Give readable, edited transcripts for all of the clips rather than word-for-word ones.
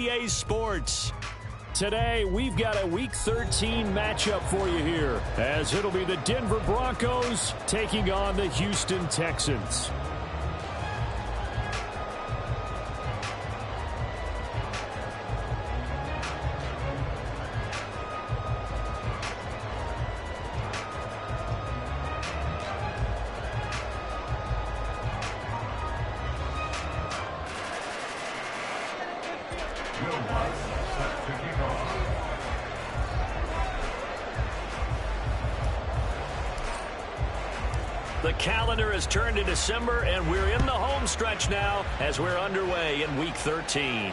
EA Sports. Today, we've got a Week 13 matchup for you here, as it'll be the Denver Broncos taking on the Houston Texans. The calendar has turned to December, and we're in the home stretch now as we're underway in Week 13.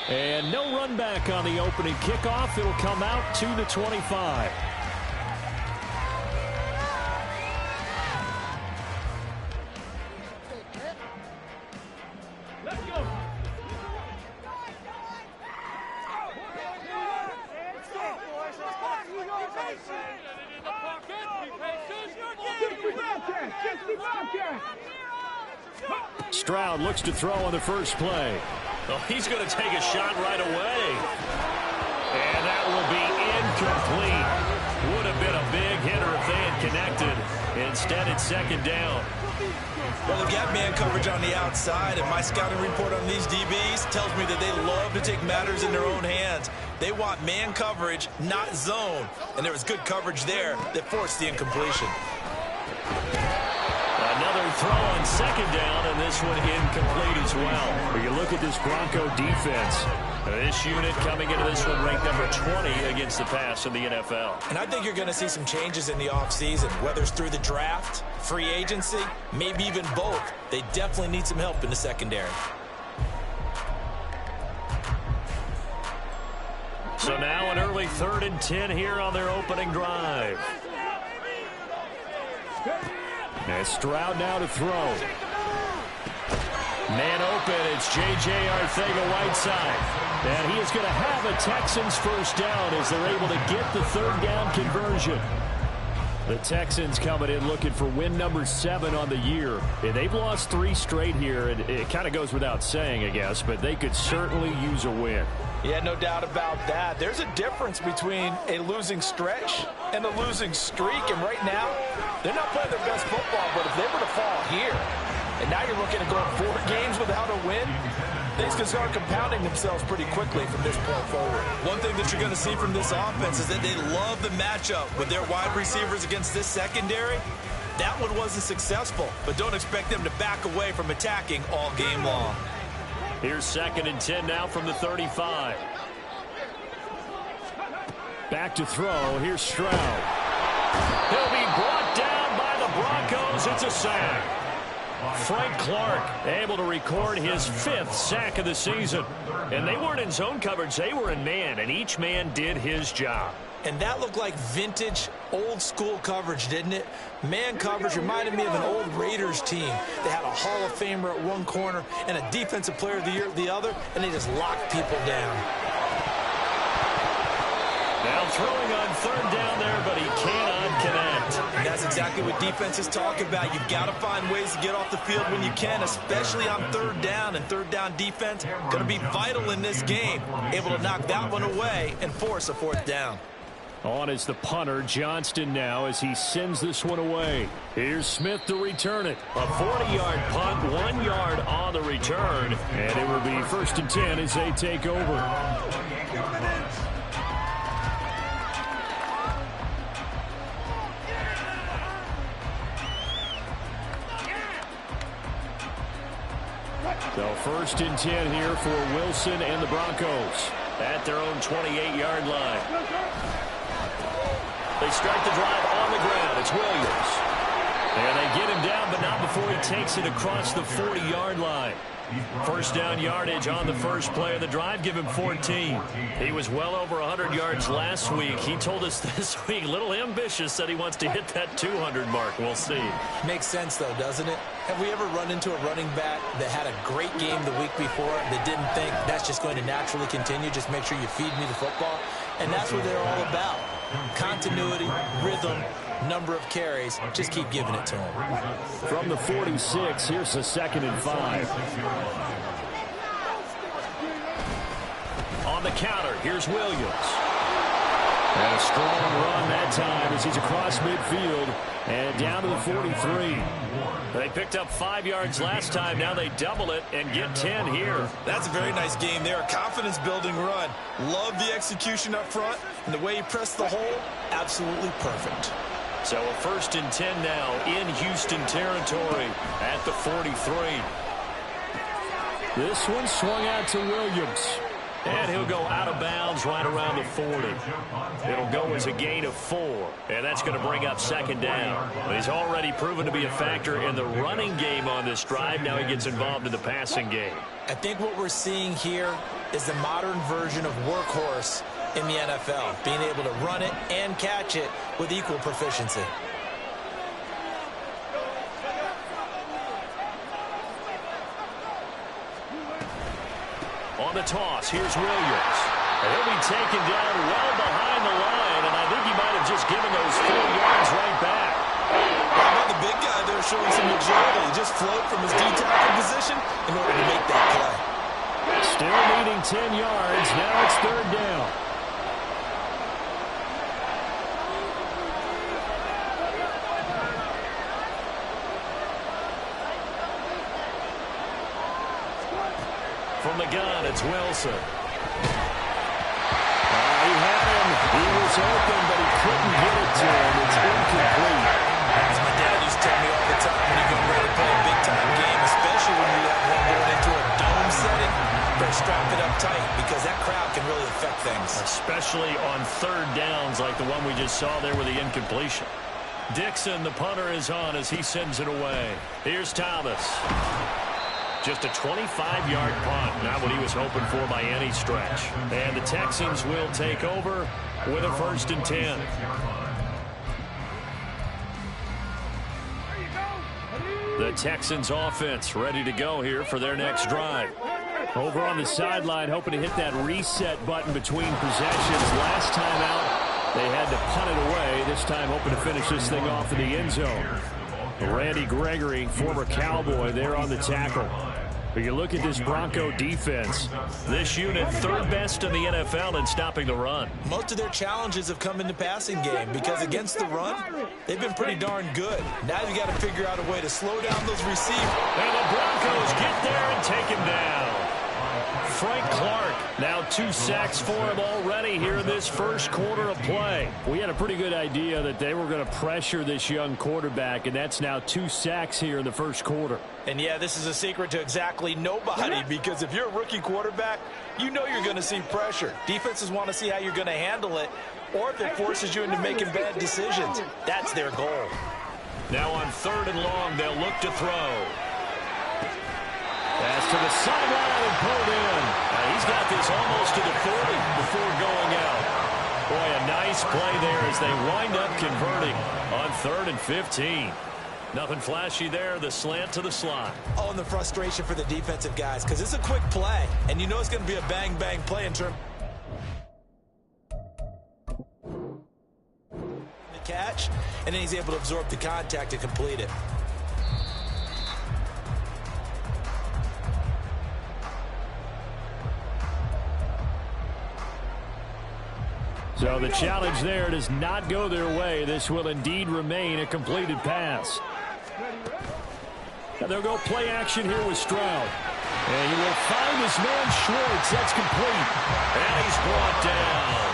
And no run back on the opening kickoff. It'll come out to the 25. Stroud looks to throw on the first play. Oh, he's going to take a shot right away. And that will be incomplete. Would have been a big hitter if they had connected. Instead, it's second down. Well, they've got man coverage on the outside, and my scouting report on these DBs tells me that they love to take matters in their own hands. They want man coverage, not zone. And there was good coverage there that forced the incompletion. Another throw on second down, and this one incomplete as well. But you look at this Bronco defense. This unit coming into this one ranked number 20 against the pass in the NFL. And I think you're going to see some changes in the offseason, whether it's through the draft, free agency, maybe even both. They definitely need some help in the secondary. So now an early 3rd and 10 here on their opening drive. And Stroud now to throw. Man open, it's J.J. Arcega-Whiteside. And he is going to have a Texans first down as they're able to get the third down conversion. The Texans coming in looking for win number 7 on the year. And they've lost 3 straight here, and it kind of goes without saying, I guess, but they could certainly use a win. Yeah, no doubt about that. There's a difference between a losing stretch and a losing streak, and right now, they're not playing their best football, but if they were to fall here, and now you're looking at going 4 games without a win, things can start compounding themselves pretty quickly from this point forward. One thing that you're going to see from this offense is that they love the matchup with their wide receivers against this secondary. That one wasn't successful, but don't expect them to back away from attacking all game long. Here's 2nd and 10 now from the 35. Back to throw. Here's Stroud. He'll be brought down by the Broncos. It's a sack. Frank Clark able to record his 5th sack of the season. And they weren't in zone coverage. They were in man, and each man did his job. And that looked like vintage, old-school coverage, didn't it? Man coverage reminded me of an old Raiders team. They had a Hall of Famer at one corner and a Defensive Player of the Year at the other, and they just locked people down. Now throwing on 3rd down there, but he cannot connect. And that's exactly what defenses talk about. You've got to find ways to get off the field when you can, especially on 3rd down. And 3rd down defense going to be vital in this game. Able to knock that one away and force a 4th down. On is the punter, Johnston, now as he sends this one away. Here's Smith to return it. A 40-yard punt, 1 yard on the return. And it will be 1st and 10 as they take over. So 1st and 10 here for Wilson and the Broncos at their own 28-yard line. They start the drive on the ground. It's Williams. And they get him down, but not before he takes it across the 40-yard line. 1st down yardage on the first play of the drive. Give him 14. He was well over 100 yards last week. He told us this week, a little ambitious, said he wants to hit that 200 mark. We'll see. Makes sense, though, doesn't it? Have we ever run into a running back that had a great game the week before that didn't think that's just going to naturally continue? Just make sure you feed me the football. And that's what they're all about. Continuity, rhythm, number of carries. Just keep giving it to him. From the 46, here's the 2nd and 5. On the counter, here's Williams. And a strong run that time as he's across midfield and down to the 43. They picked up 5 yards last time. Now they double it and get 10 here. That's a very nice game there. A confidence-building run. Love the execution up front. And the way he pressed the hole, absolutely perfect. So a 1st and 10 now in Houston territory at the 43. This one swung out to Williams. And he'll go out of bounds right around the 40. It'll go as a gain of 4. And that's going to bring up 2nd down. But he's already proven to be a factor in the running game on this drive. Now he gets involved in the passing game. I think what we're seeing here is the modern version of workhorse in the NFL. Being able to run it and catch it with equal proficiency. On the toss, here's Williams. And he'll be taken down well behind the line, and I think he might have just given those 4 yards right back. How about the big guy there showing some agility? He just float from his D-tackle position in order to make that play. Still needing 10 yards. Now it's 3rd down. From the gun, it's Wilson. He had him. He was open, but he couldn't get it to him. It's incomplete. As my dad used to tell me all the time, when you go ready to play a big-time game, especially when you have one going into a dome setting, better strap it up tight because that crowd can really affect things. Especially on 3rd downs like the one we just saw there with the incompletion. Dixon, the punter, is on as he sends it away. Here's Thomas. Just a 25-yard punt, not what he was hoping for by any stretch. And the Texans will take over with a 1st and 10. The Texans offense ready to go here for their next drive. Over on the sideline, hoping to hit that reset button between possessions. Last time out, they had to punt it away. This time hoping to finish this thing off in the end zone. Randy Gregory, former Cowboy, there on the tackle. But you look at this Bronco defense. This unit, 3rd best in the NFL in stopping the run. Most of their challenges have come in the passing game because against the run, they've been pretty darn good. Now you got to figure out a way to slow down those receivers. And the Broncos get there and take him down. Frank Clark, now 2 sacks for him already here in this 1st quarter of play. We had a pretty good idea that they were going to pressure this young quarterback, and that's now 2 sacks here in the 1st quarter. And yeah, this is a secret to exactly nobody because if you're a rookie quarterback, you know you're going to see pressure. Defenses want to see how you're going to handle it, or if it forces you into making bad decisions. That's their goal. Now on 3rd and long, they'll look to throw. Pass to the sideline and pulled in. He's got this almost to the 40 before going out. Boy, a nice play there as they wind up converting on 3rd and 15. Nothing flashy there, the slant to the slot. Oh, and the frustration for the defensive guys because it's a quick play, and you know it's going to be a bang-bang play in terms of the catch, and then he's able to absorb the contact and complete it. So the challenge there does not go their way. This will indeed remain a completed pass. And they'll go play action here with Stroud. And he will find his man Schwartz. That's complete. And he's brought down.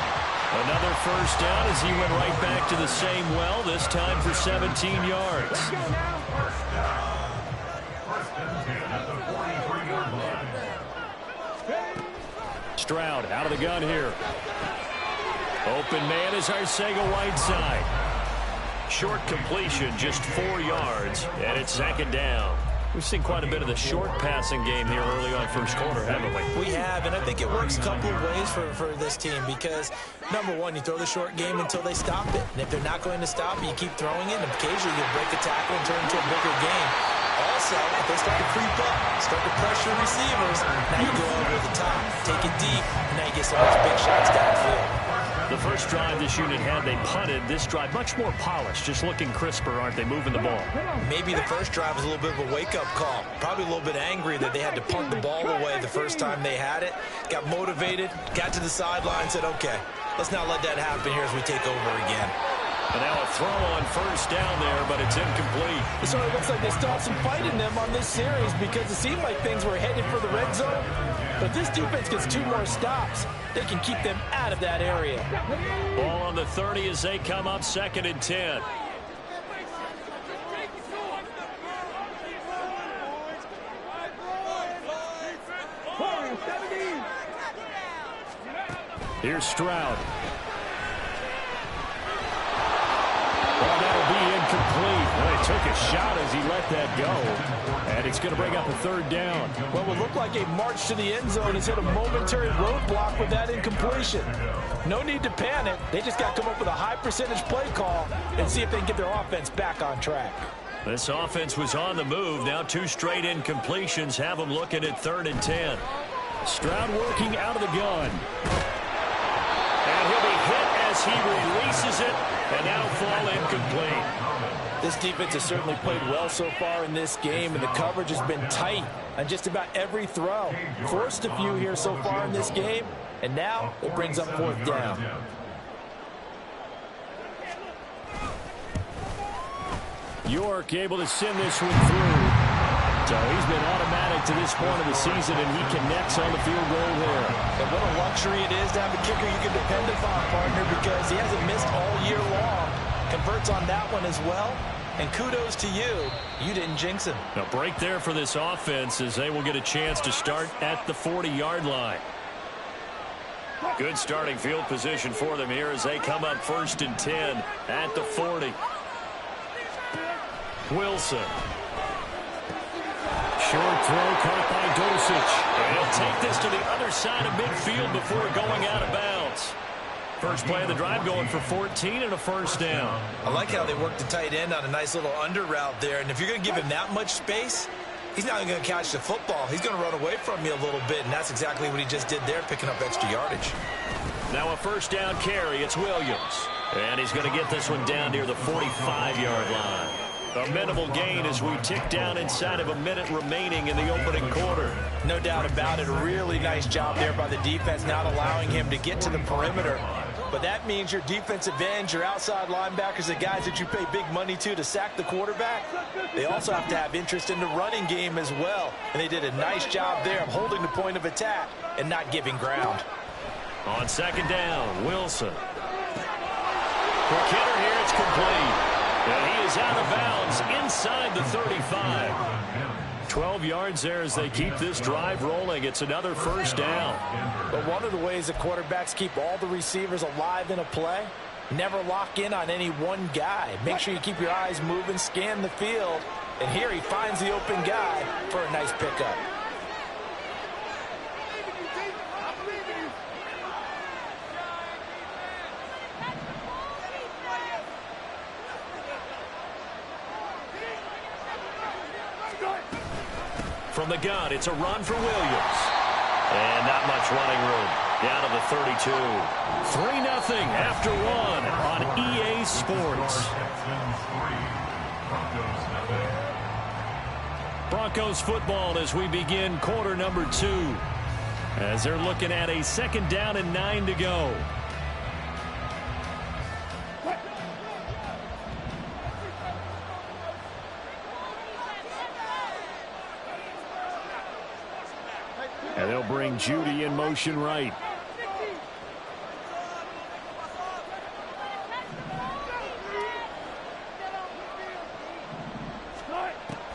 Another 1st down as he went right back to the same well, this time for 17 yards. Stroud out of the gun here. Open man is Arcega-Whiteside. Short completion, just 4 yards, and it's 2nd down. We've seen quite a bit of the short passing game here early on 1st quarter, haven't we? We have, and I think it works a couple of ways for this team because, number one, you throw the short game until they stop it. And if they're not going to stop it, you keep throwing it, and occasionally you'll break a tackle and turn it into a bigger game. Also, if they start to creep up, start to pressure receivers, now you go over the top, take it deep, and now you get some of those big shots downfield. The first drive this unit had, they punted. This drive, much more polished, just looking crisper, aren't they, moving the ball? Maybe the first drive was a little bit of a wake-up call. Probably a little bit angry that they had to punt the ball away the first time they had it. got motivated, got to the sideline, said, okay, let's not let that happen here as we take over again. And now a throw on first down there, but it's incomplete. It sort of looks like they still have some fight in them on this series because it seemed like things were headed for the red zone. But if this defense gets 2 more stops, they can keep them out of that area. Ball on the 30 as they come up 2nd and 10. Here's Stroud. Well, that'll be incomplete. Well, he took a shot as he let that go. And it's going to bring up a 3rd down. What would look like a march to the end zone has hit a momentary roadblock with that incompletion. No need to panic. They just got to come up with a high percentage play call and see if they can get their offense back on track. This offense was on the move. Now 2 straight incompletions have them looking at 3rd and 10. Stroud working out of the gun. And he'll be hit as he releases it, and now fall incomplete. This defense has certainly played well so far in this game, and the coverage has been tight on just about every throw. Forced a few here so far in this game, and now it brings up 4th down. York able to send this one through. So he's been automatic to this point of the season, and he connects on the field goal there. And what a luxury it is to have a kicker you can depend upon, partner, because he hasn't missed all year long. Converts on that one as well. And kudos to you. You didn't jinx him. A break there for this offense as they will get a chance to start at the 40-yard line. Good starting field position for them here as they come up 1st and 10 at the 40. Wilson. Short throw caught by Dosich. And he'll take this to the other side of midfield before going out of bounds. First play of the drive going for 14 and a 1st down. I like how they work the tight end on a nice little under route there. And if you're going to give him that much space, he's not going to catch the football. He's going to run away from you a little bit, and that's exactly what he just did there, picking up extra yardage. Now a 1st down carry. It's Williams. And he's going to get this one down near the 45-yard line. A minimal gain as we tick down inside of a minute remaining in the opening quarter. No doubt about it. A really nice job there by the defense, not allowing him to get to the perimeter. But that means your defensive ends, your outside linebackers, the guys that you pay big money to sack the quarterback, they also have to have interest in the running game as well. And they did a nice job there of holding the point of attack and not giving ground. On 2nd down, Wilson. For Kidder here, it's complete. And he is out of bounds inside the 35. 12 yards there as they keep this drive rolling. It's another 1st down. But one of the ways that quarterbacks keep all the receivers alive in a play, never lock in on any one guy. Make sure you keep your eyes moving, scan the field. And here he finds the open guy for a nice pickup. From the gun, it's a run for Williams. And not much running room. Down to the 32. 3-0 after 1 on EA Sports. Broncos football as we begin quarter number 2. As they're looking at a 2nd down and 9 to go. And they'll bring Judy in motion right.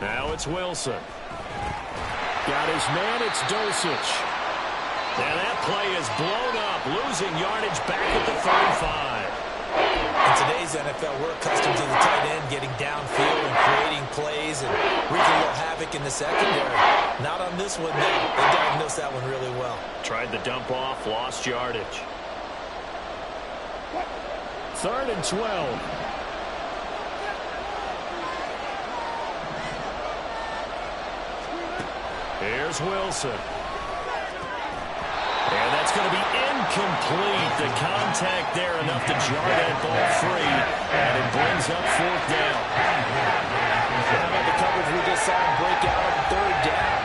Now it's Wilson. Got his man, it's Dosich. And that play is blown up, losing yardage back at the 35. In today's NFL, we're accustomed to the tight end getting downfield and creating plays and wreaking a little havoc in the secondary. Not on this one, though. They diagnosed that one really well. Tried the dump off, lost yardage. 3rd and 12. Here's Wilson. And that's going to be incomplete. The contact there enough to jar that ball free. And it brings up 4th down. How about the coverage we just saw him break out on 3rd down?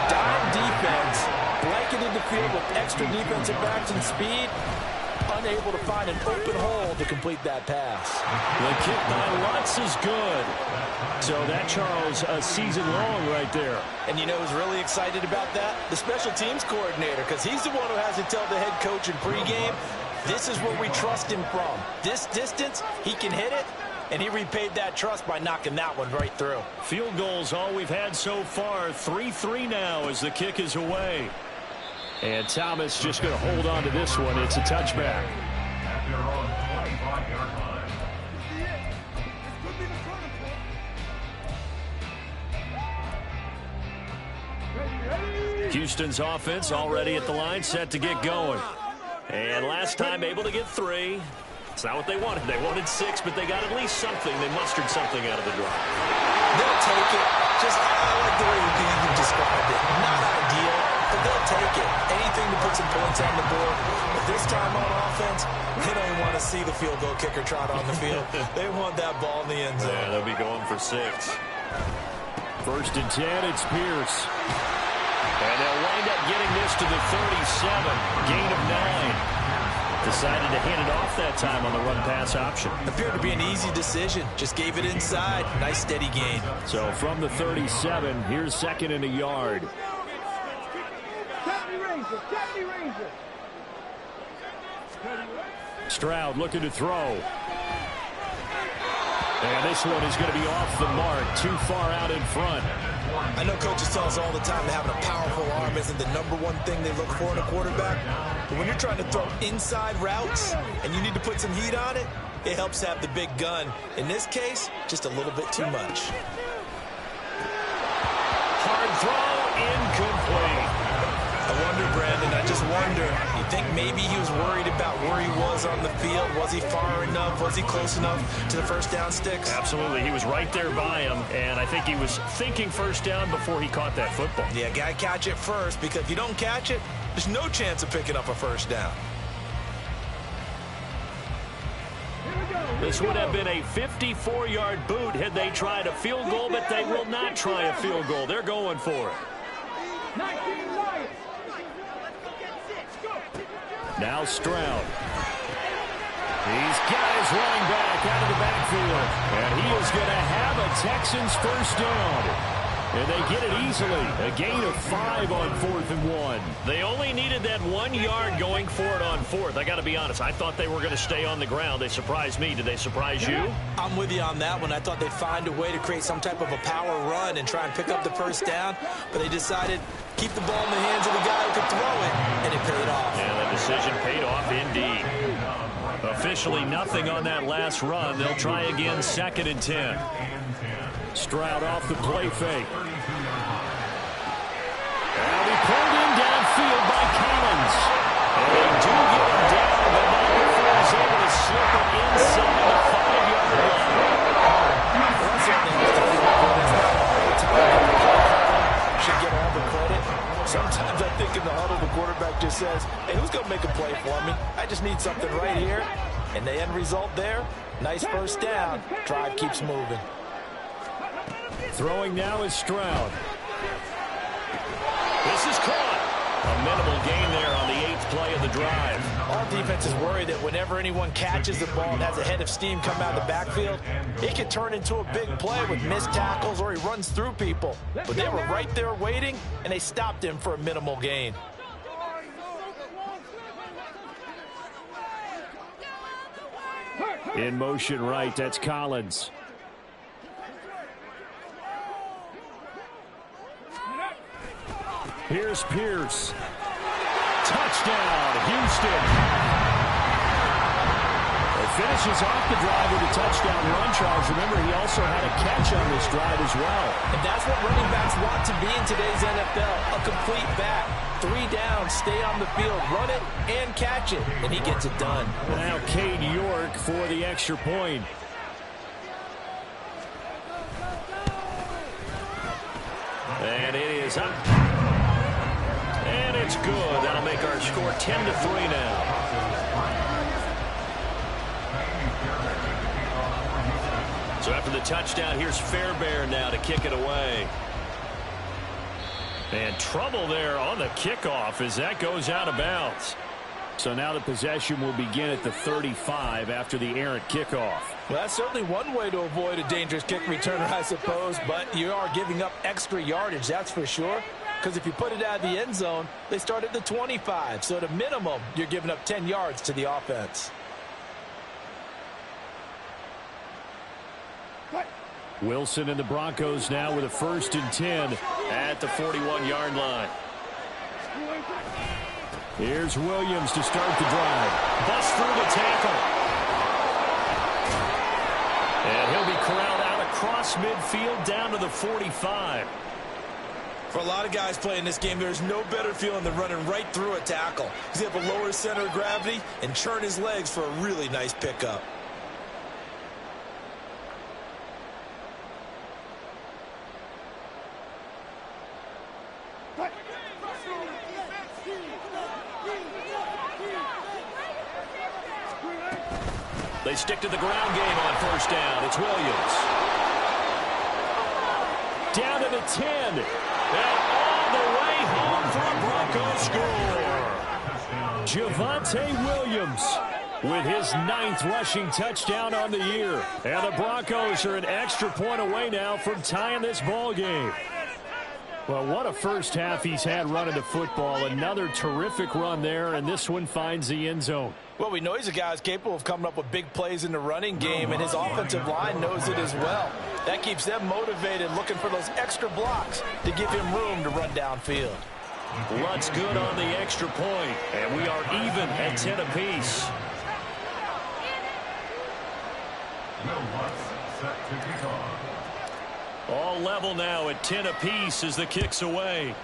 Dime defense, blanketed field with extra defensive backs and speed, unable to find an open hole to complete that pass. The kick by Lutz is good. So that, Charles, a season long right there. And you know who's really excited about that? The special teams coordinator, because he's the one who has to tell the head coach in pregame, this is where we trust him from. This distance, he can hit it, and he repaid that trust by knocking that one right through. Field goals all we've had so far. 3-3 now as the kick is away. And Thomas just going to hold on to this one. It's a touchback. Houston's offense already at the line, set to get going. And last time able to get 3. It's not what they wanted. They wanted 6, but they got at least something. They mustered something out of the drive. They'll take it. Just, I like the way you described it. Not ideal, but they'll take it. Anything to put some points on the board. But this time on offense, they don't want to see the field goal kicker trot on the field. They want that ball in the end zone. Yeah, they'll be going for 6. First and 10, it's Pierce. And they'll wind up getting this to the 37. Gain of 9. Decided to hand it off that time on the run-pass option. Appeared to be an easy decision. Just gave it inside. Nice steady gain. So from the 37, here's 2nd and a yard. Stroud looking to throw. And this one is going to be off the mark. Too far out in front. I know coaches tell us all the time that having a powerful arm isn't the #1 thing they look for in a quarterback. But when you're trying to throw inside routes and you need to put some heat on it, it helps have the big gun. In this case, just a little bit too much. Hard throw, incomplete. I wonder, Brandon, I just wonder, you think maybe he was worried about where he was on the field? Was he far enough? Was he close enough to the first down sticks? Absolutely. He was right there by him, and I think he was thinking first down before he caught that football. Yeah, got to catch it first, because if you don't catch it, there's no chance of picking up a first down. This would have been a 54-yard boot had they tried a field goal, but they will not try a field goal. They're going for it. Now Stroud. He's got his running back out of the backfield. And he is going to have a Texans first down. And they get it easily. A gain of 5 on 4th and 1. They only needed that 1 yard going for it on 4th. I got to be honest. I thought they were going to stay on the ground. They surprised me. Did they surprise you? I'm with you on that one. I thought they'd find a way to create some type of a power run and try and pick up the first down. But they decided keep the ball in the hands of the guy who could throw it, and it paid off. Yeah, that decision paid off indeed. Officially nothing on that last run. They'll try again 2nd and 10. Stroud off the play fake. And he pulled him downfield by Collins. And they do get him down, but not before he's able to slip it inside the 5-yard line. Should get all the credit. Sometimes I think in the huddle, the quarterback just says, hey, who's going to make a play for me? I just need something right here. And the end result there, nice first down. Drive keeps moving. Throwing now is Stroud. This is caught. A minimal gain there on the 8th play of the drive. Our defense is worried that whenever anyone catches the ball and has a head of steam come out of the backfield, it could turn into a big play with missed tackles or he runs through people. But they were right there waiting, and they stopped him for a minimal gain. In motion right, that's Collins. Here's Pierce. Touchdown, Houston. It finishes off the drive with a touchdown run, Charles. Remember, he also had a catch on this drive as well. And that's what running backs want to be in today's NFL, a complete back. 3 down, stay on the field, run it, and catch it. And he gets it done. Now Cade York for the extra point. And it is up. And it's good. That'll make our score 10-3 now. So after the touchdown, here's Fairbairn now to kick it away. And trouble there on the kickoff as that goes out of bounds. So now the possession will begin at the 35 after the errant kickoff. Well, that's certainly one way to avoid a dangerous kick returner, I suppose, but you are giving up extra yardage, that's for sure. Because if you put it out of the end zone, they start at the 25. So at a minimum, you're giving up 10 yards to the offense. Wilson and the Broncos now with a 1st and 10 at the 41-yard line. Here's Williams to start the drive. Busts through the tackle. And he'll be corralled out across midfield down to the 45. For a lot of guys playing this game, there's no better feeling than running right through a tackle. He's able to lower his center of gravity and churn his legs for a really nice pickup. They stick to the ground game on 1st down. It's Williams. Down to the 10. And all the way home for a Broncos score. Javonte Williams with his 9th rushing touchdown on the year. And the Broncos are an extra point away now from tying this ball game. Well, what a first half he's had running the football. Another terrific run there, and this one finds the end zone. Well, we know he's a guy who's capable of coming up with big plays in the running game, and his offensive line knows it as well. That keeps them motivated, looking for those extra blocks to give him room to run downfield. Lutt's good on the extra point, and we are even at 10 apiece. All level now at 10 apiece as the kick's away.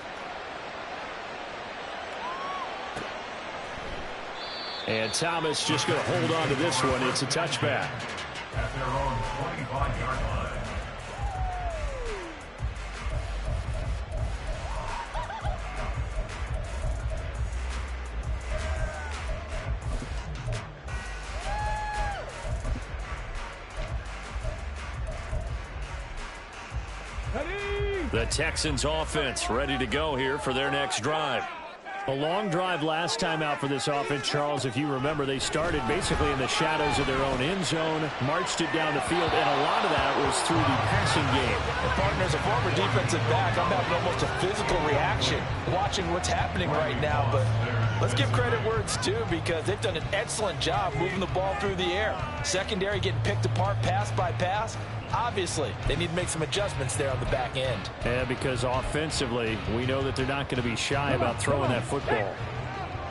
And Thomas just going to hold on to this one. It's a touchback. At their own 25-yard line. The Texans offense ready to go here for their next drive. A long drive last time out for this offense, Charles. If you remember, they started basically in the shadows of their own end zone, marched it down the field, and a lot of that was through the passing game. And partner, as a former defensive back, I'm having almost a physical reaction watching what's happening right now. But let's give credit where it's due, because they've done an excellent job moving the ball through the air. Secondary getting picked apart pass by pass. Obviously, they need to make some adjustments there on the back end. Yeah, because offensively, we know that they're not going to be shy about throwing that football.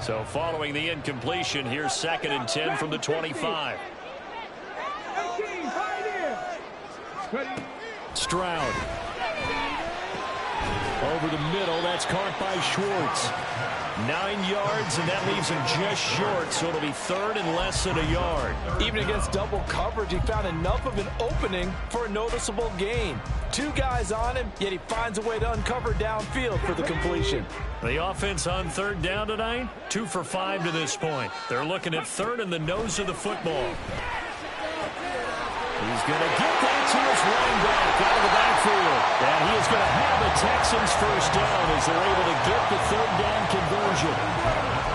So following the incompletion, here's 2nd and 10 from the 25. Stroud. Over the middle, that's caught by Schwartz. 9 yards, and that leaves him just short, so it'll be 3rd and less than a yard. Even against double coverage, he found enough of an opening for a noticeable gain. 2 guys on him, yet he finds a way to uncover downfield for the completion. The offense on 3rd down tonight, 2 for 5 to this point. They're looking at 3rd in the nose of the football. He's going to get that to his running back out of the backfield. And he is going to have the Texans 1st down as they're able to get the 3rd down conversion.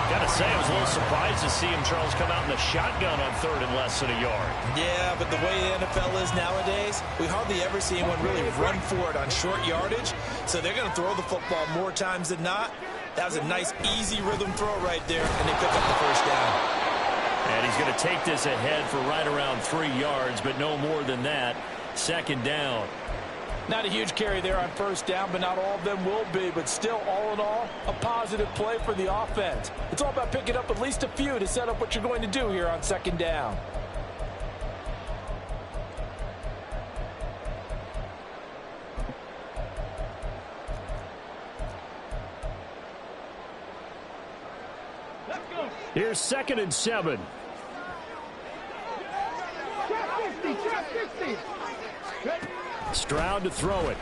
Got to say, I was a little surprised to see him, Charles, come out in the shotgun on 3rd and less than a yard. Yeah, but the way the NFL is nowadays, we hardly ever see anyone really run for it on short yardage. So they're going to throw the football more times than not. That was a nice, easy rhythm throw right there, and they pick up the 1st down. And he's going to take this ahead for right around 3 yards, but no more than that. 2nd down. Not a huge carry there on 1st down, but not all of them will be. But still, all in all, a positive play for the offense. It's all about picking up at least a few to set up what you're going to do here on 2nd down. Here's 2nd and 7. Stroud to throw it.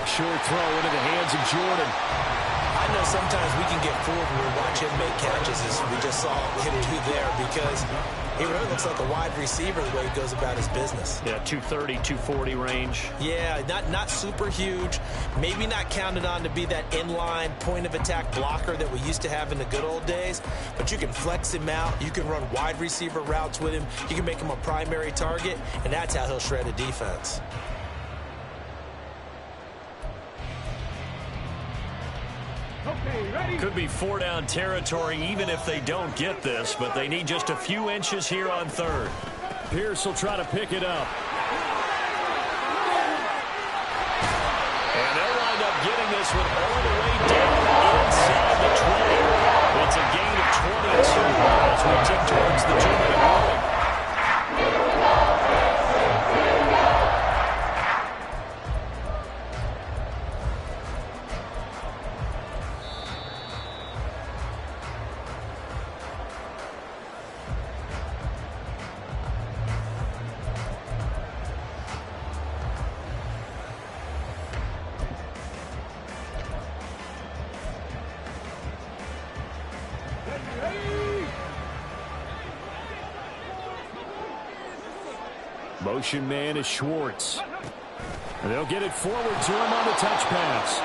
Short throw into the hands of Jordan. I know sometimes we can get fooled when we watch him make catches, as we just saw him do there, because he really looks like a wide receiver the way he goes about his business. Yeah, 230, 240 range. Yeah, not super huge. Maybe not counted on to be that inline point-of-attack blocker that we used to have in the good old days. But you can flex him out. You can run wide receiver routes with him. You can make him a primary target, and that's how he'll shred a defense. Could be 4-down territory even if they don't get this, but they need just a few inches here on third. Pierce will try to pick it up. And they'll wind up getting this one all the way down inside the 20. It's a gain of 22 as we tip towards the 2-minute warning. Motion man is Schwartz. And they'll get it forward to him on the touch pass.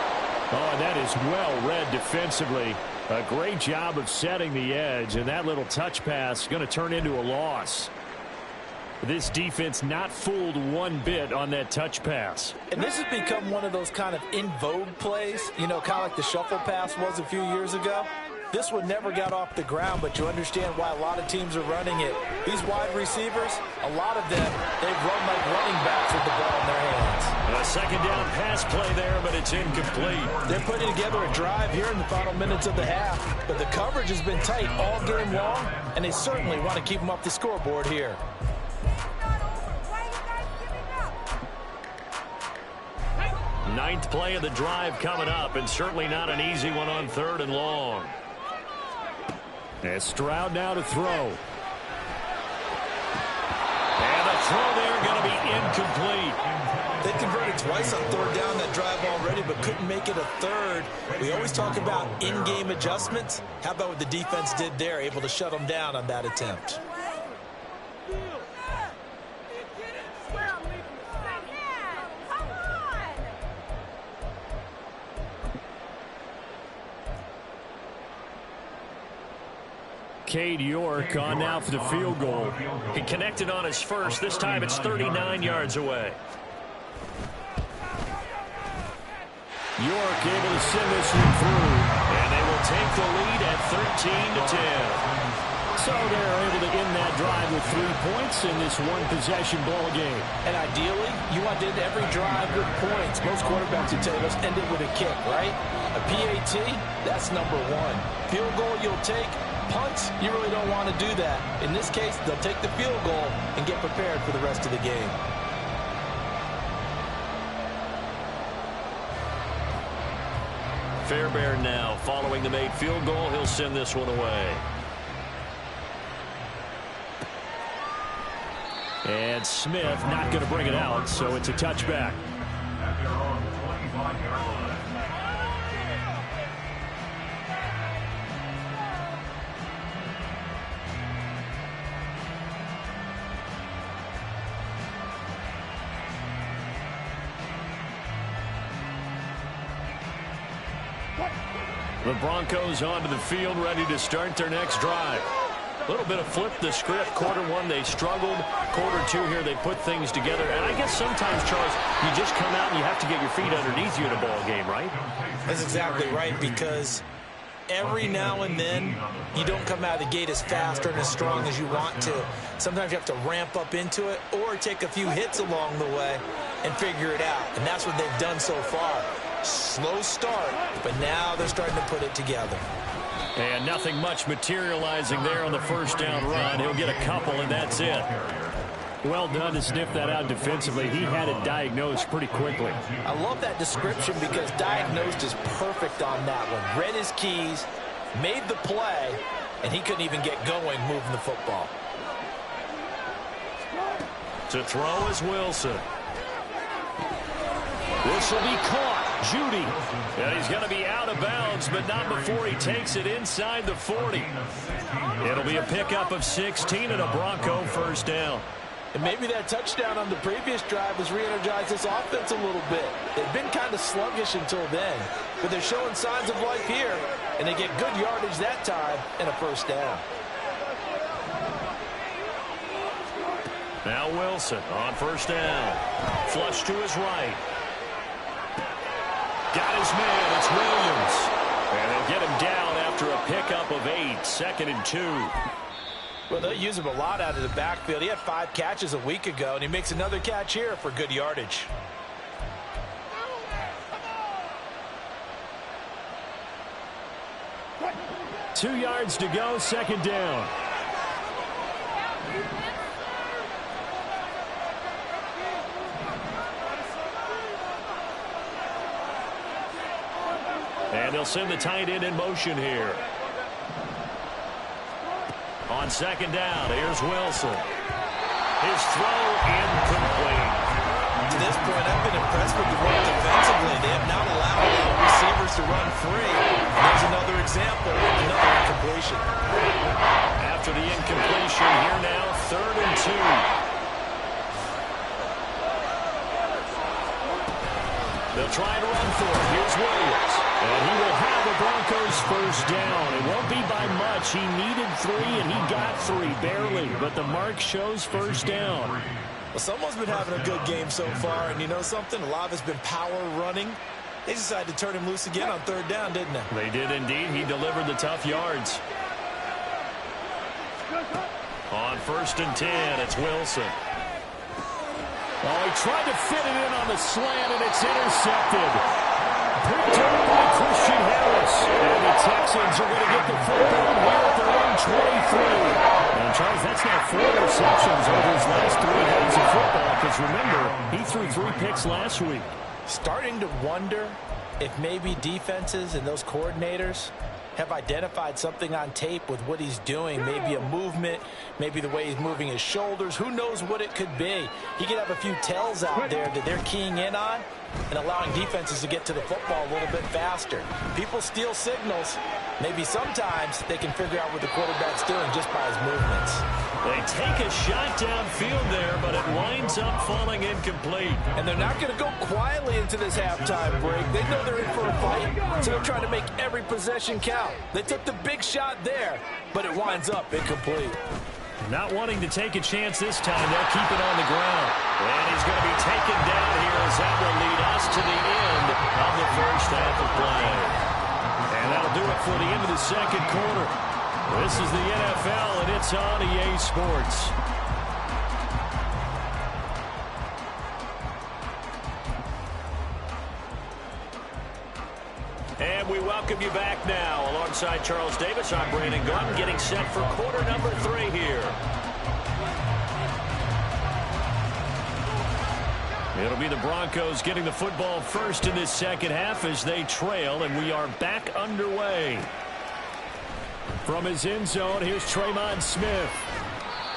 Oh, and that is well read defensively. A great job of setting the edge, and that little touch pass is going to turn into a loss. This defense not fooled one bit on that touch pass. And this has become one of those kind of in vogue plays, you know, kind of like the shuffle pass was a few years ago. This one never got off the ground, but you understand why a lot of teams are running it. These wide receivers, a lot of them, they've run like running backs with the ball in their hands. A second down pass play there, but it's incomplete. They're putting together a drive here in the final minutes of the half, but the coverage has been tight all game long, and they certainly want to keep them off the scoreboard here. Ninth play of the drive coming up, and certainly not an easy one on 3rd and long. And Stroud now to throw. And the throw there going to be incomplete. They converted twice on 3rd down that drive already, but couldn't make it a 3rd. We always talk about in-game adjustments. How about what the defense did there, able to shut them down on that attempt? Cade York on now for the field goal. He connected on his first. This time it's 39 yards away. York able to send this one through. And they will take the lead at 13-10. So they're able to end that drive with 3 points in this one-possession ball game. And ideally, you want to end every drive with points. Most quarterbacks would tell you, let's end it with a kick, right? A PAT, that's number 1. Field goal you'll take. Punts, you really don't want to do that. In this case, they'll take the field goal and get prepared for the rest of the game. Fairbairn now following the made field goal. He'll send this one away. And Smith not going to bring it out, so it's a touchback. The Broncos onto the field, ready to start their next drive. A little bit of flip the script. Quarter 1, they struggled. Quarter 2 here, they put things together. And I guess sometimes, Charles, you just come out and you have to get your feet underneath you in a ball game, right? That's exactly right, because every now and then you don't come out of the gate as fast or as strong as you want to. Sometimes you have to ramp up into it or take a few hits along the way and figure it out. And that's what they've done so far. Slow start, but now they're starting to put it together. And nothing much materializing there on the first down run. He'll get a couple, and that's it. Well done to sniff that out defensively. He had it diagnosed pretty quickly. I love that description because diagnosed is perfect on that one. Read his keys, made the play, and he couldn't even get going moving the football. To throw is Wilson. This will be caught. Judy. And he's going to be out of bounds, but not before he takes it inside the 40. It'll be a pickup of 16 and a Bronco first down. And maybe that touchdown on the previous drive has re-energized this offense a little bit. They've been kind of sluggish until then, but they're showing signs of life here, and they get good yardage that time and a first down. Now Wilson on first down. Flush to his right. Got his man. It's Williams. And they'll get him down after a pickup of 8. 2nd and 2. Well, they'll use him a lot out of the backfield. He had 5 catches a week ago, and he makes another catch here for good yardage. Two yards to go, 2nd down. And they'll send the tight end in motion here. On 2nd down, here's Wilson. His throw incomplete. To this point, I've been impressed with the work defensively. They have not allowed receivers to run free. And there's another example of another incompletion. After the incompletion, here now, 3rd and 2. They'll try and run for it. Here's Williams. And he will have the Broncos first down. It won't be by much. He needed 3, and he got 3, barely. But the mark shows first down. Well, someone's been having a good game so far, and you know something? A lot has been power running. They decided to turn him loose again on 3rd down, didn't they? They did indeed. He delivered the tough yards. On 1st and 10, it's Wilson. Oh, he tried to fit it in on the slant, and it's intercepted. Picked up by Christian Harris. And the Texans are going to get the football here at their own 23. And Charles, that's now 4 receptions over his last 3 games of football. Because remember, he threw 3 picks last week. Starting to wonder if maybe defenses and those coordinators have identified something on tape with what he's doing. Maybe a movement, maybe the way he's moving his shoulders. Who knows what it could be? He could have a few tells out there that they're keying in on and allowing defenses to get to the football a little bit faster. People steal signals. Maybe sometimes they can figure out what the quarterback's doing just by his movements. They take a shot downfield there, but it winds up falling incomplete. And they're not going to go quietly into this halftime break. They know they're in for a fight, so they're trying to make every possession count. They took the big shot there, but it winds up incomplete. Not wanting to take a chance this time, they'll keep it on the ground. And he's going to be taken down here as that will lead us to the end of the first half of play. And that'll do it for the end of the 2nd quarter. This is the NFL, and it's on EA Sports. And we welcome you back now. Alongside Charles Davis, I'm Brandon Gaudin, getting set for quarter number 3 here. It'll be the Broncos getting the football first in this 2nd half as they trail, and we are back underway. From his end zone, here's Tremon Smith.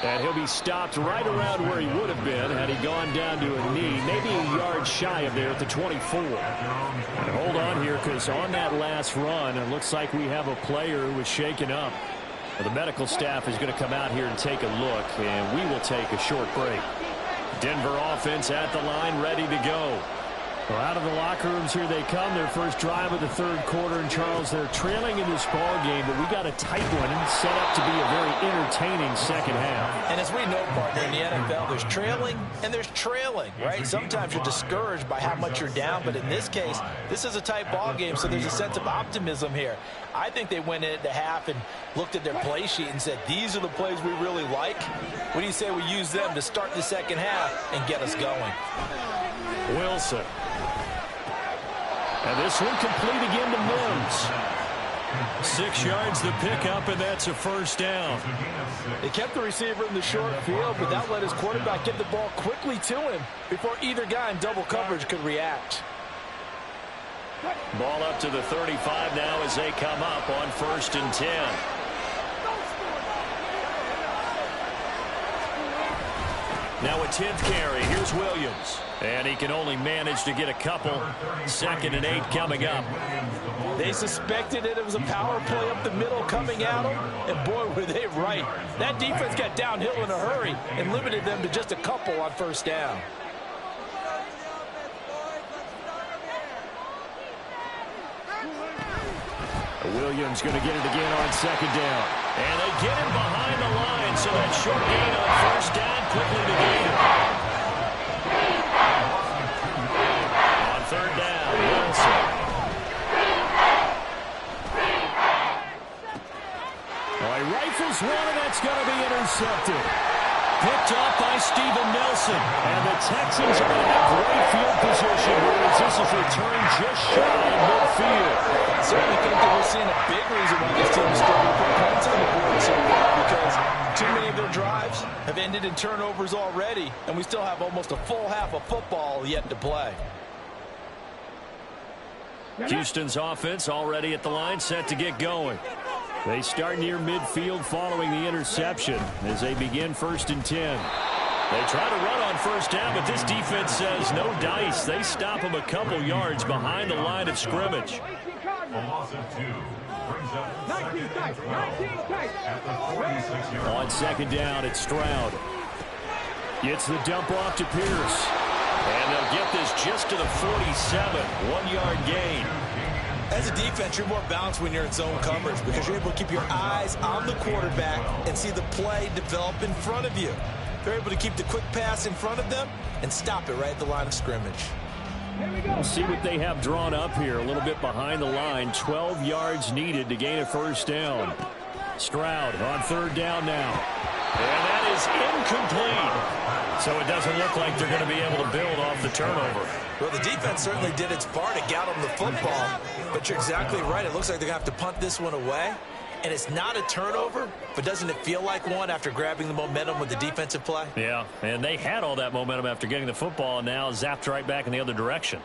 And he'll be stopped right around where he would have been had he gone down to a knee, maybe a yard shy of there at the 24. And hold on here, because on that last run, it looks like we have a player who was shaken up. Well, the medical staff is going to come out here and take a look, and we will take a short break. Denver offense at the line, ready to go. Well, out of the locker rooms here they come. Their first drive of the 3rd quarter. And Charles, they're trailing in this ball game, but we got a tight one and set up to be a very entertaining 2nd half. And as we know, partner, in the NFL, there's trailing and there's trailing, right? Sometimes you're discouraged by how much you're down, but in this case, this is a tight ball game, so there's a sense of optimism here. I think they went into half and looked at their play sheet and said, these are the plays we really like. What do you say we use them to start the 2nd half and get us going? Wilson. And this one complete again to Mims. 6 yards the pickup, and that's a first down. They kept the receiver in the short field, but that let his quarterback get the ball quickly to him before either guy in double coverage could react. Ball up to the 35 now as they come up on 1st and 10. Now a 10th carry. Here's Williams. And he can only manage to get a couple. 2nd and 8 coming up. They suspected that it was a power play up the middle coming at them, and boy, were they right. That defense got downhill in a hurry and limited them to just a couple on first down. Williams going to get it again on 2nd down. And they get him behind the line, so that short gain on first down quickly negated. On 3rd down, Wilson. He rifles one, and that's going to be intercepted. Picked up by Steven Nelson. And the Texans are in a great field position, whereas this is returned just shy of midfield. I certainly think that we're seeing a big reason why this team is struggling to put points on the board so far, because too many of their drives have ended in turnovers already, and we still have almost a full half of football yet to play. Houston's offense already at the line, set to get going. They start near midfield following the interception as they begin 1st and 10. They try to run on first down, but this defense says no dice. They stop them a couple yards behind the line of scrimmage. On 2nd down, it's Stroud. Gets the dump off to Pierce. And they'll get this just to the 47. 1-yard gain. As a defense, you're more balanced when you're in zone coverage because you're able to keep your eyes on the quarterback and see the play develop in front of you. They're able to keep the quick pass in front of them and stop it right at the line of scrimmage. We'll see what they have drawn up here. A little bit behind the line. 12 yards needed to gain a first down. Stroud on 3rd down now. And that is incomplete. So it doesn't look like they're going to be able to build off the turnover. Well, the defense certainly did its part to get them the football. But you're exactly right. It looks like they're going to have to punt this one away. And it's not a turnover, but doesn't it feel like one after grabbing the momentum with the defensive play? Yeah, and they had all that momentum after getting the football, and now zapped right back in the other direction.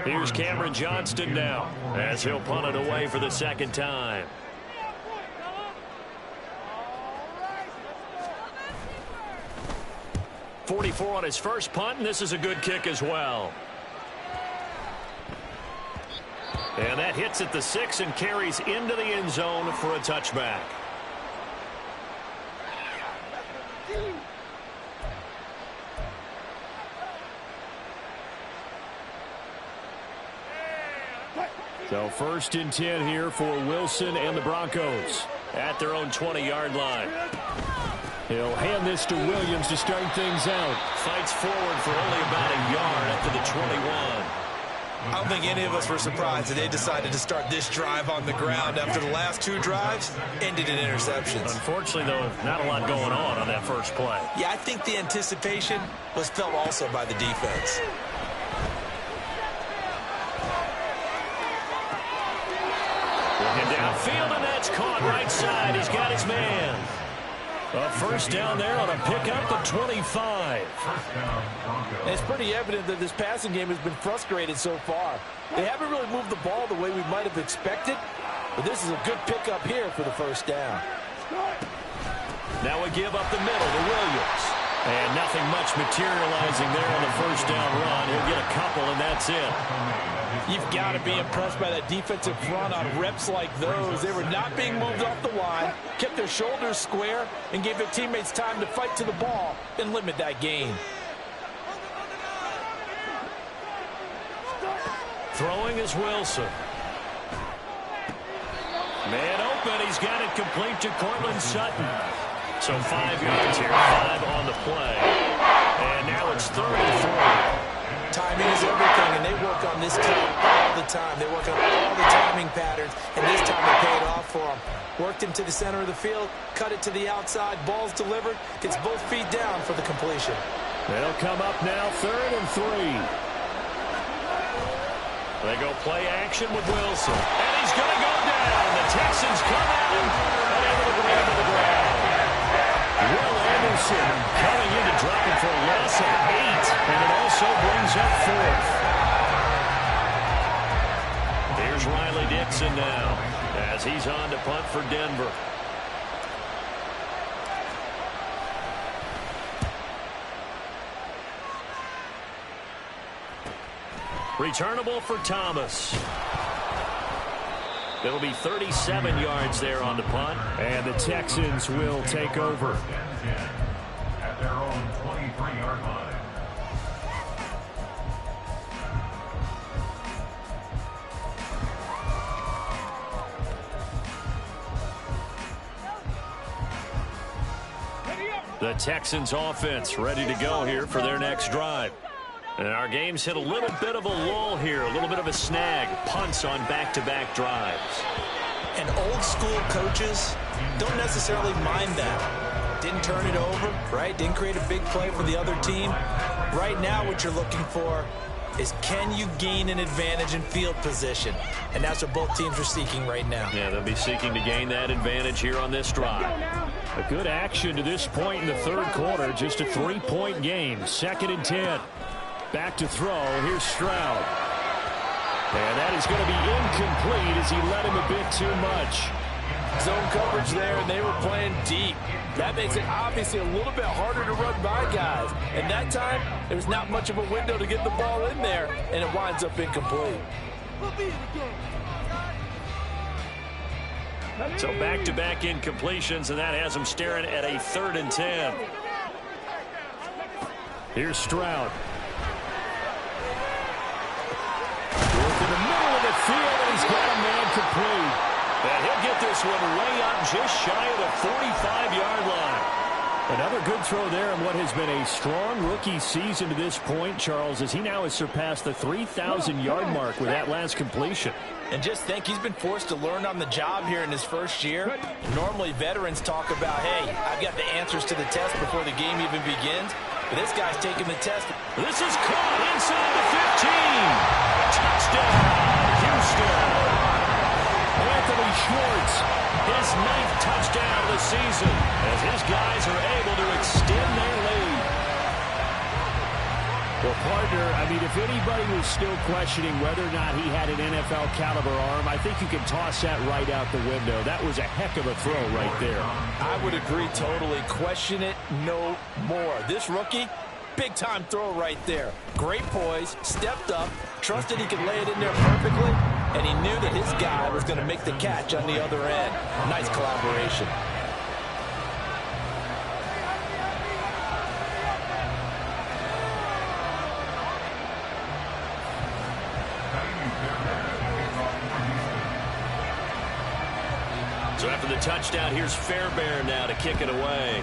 Here's Cameron Johnston now as he'll punt it away for the 2nd time. .44 on his first punt, and this is a good kick as well. And that hits at the 6 and carries into the end zone for a touchback. So 1st and 10 here for Wilson and the Broncos at their own 20-yard line. He'll hand this to Williams to start things out. Fights forward for only about a yard up to the 21. I don't think any of us were surprised that they decided to start this drive on the ground after the last 2 drives ended in interceptions. Unfortunately, though, not a lot going on that first play. Yeah, I think the anticipation was felt also by the defense. Looking downfield, and that's caught right side. He's got his man. A first down there on a pickup at 25. And it's pretty evident that this passing game has been frustrated so far. They haven't really moved the ball the way we might have expected, but this is a good pickup here for the first down. Now we give up the middle to Williams. And nothing much materializing there on the first down run. He'll get a couple, and that's it. You've got to be impressed by that defensive front on reps like those. They were not being moved off the line, kept their shoulders square, and gave their teammates time to fight to the ball and limit that gain. Throwing is Wilson. Man open. He's got it complete to Courtland Sutton. So 5 yards here, 5 on the play. And now it's 3rd and 4. Timing is everything, and they work on this team all the time. They work on all the timing patterns, and this time it paid off for them. Worked him to the center of the field, cut it to the outside, ball's delivered, gets both feet down for the completion. They'll come up now 3rd and 3. They go play action with Wilson. And he's going to go down. The Texans come at him and able to bring him to the ground. Will Anderson coming in to drop him for a loss of 8. as he's on to punt for Denver. Returnable for Thomas. It'll be 37 yards there on the punt. And the Texans will take over. At their own 23-yard line. The Texans offense ready to go here for their next drive. And our game's hit a little bit of a lull here, a little bit of a snag. Punts on back-to-back drives. And old-school coaches don't necessarily mind that. Didn't turn it over, right? Didn't create a big play for the other team. Right now what you're looking for is, can you gain an advantage in field position? And that's what both teams are seeking right now. Yeah, they'll be seeking to gain that advantage here on this drive. A good action to this point in the third quarter. Just a 3-point game. 2nd and 10. Back to throw. Here's Stroud. And that is going to be incomplete as he let him a bit too much. Zone coverage there, and they were playing deep. That makes it obviously a little bit harder to run by guys. And that time, there was not much of a window to get the ball in there, and it winds up incomplete. So back-to-back incompletions, and that has him staring at a 3rd and 10. Here's Stroud. To the middle of the field, and he's got a man complete. And he'll get this one way up just shy of the 45-yard line. Another good throw there in what has been a strong rookie season to this point, Charles, as he now has surpassed the 3,000-yard mark with that last completion. And just think, he's been forced to learn on the job here in his first year. Normally, veterans talk about, hey, I've got the answers to the test before the game even begins. But this guy's taking the test. This is caught inside the 15. Touchdown, Houston. Anthony Schwartz, His 9th touchdown of the season as his guys are able to extend their lead. well, partner, I mean, if anybody was still questioning whether or not he had an NFL caliber arm, I think you can toss that right out the window. That was a heck of a throw right there. I would agree totally. Question it no more. This rookie, big-time throw right there. Great poise, stepped up, trusted he could lay it in there perfectly, and he knew that his guy was going to make the catch on the other end. Nice collaboration. So after the touchdown, here's Fairbairn now to kick it away.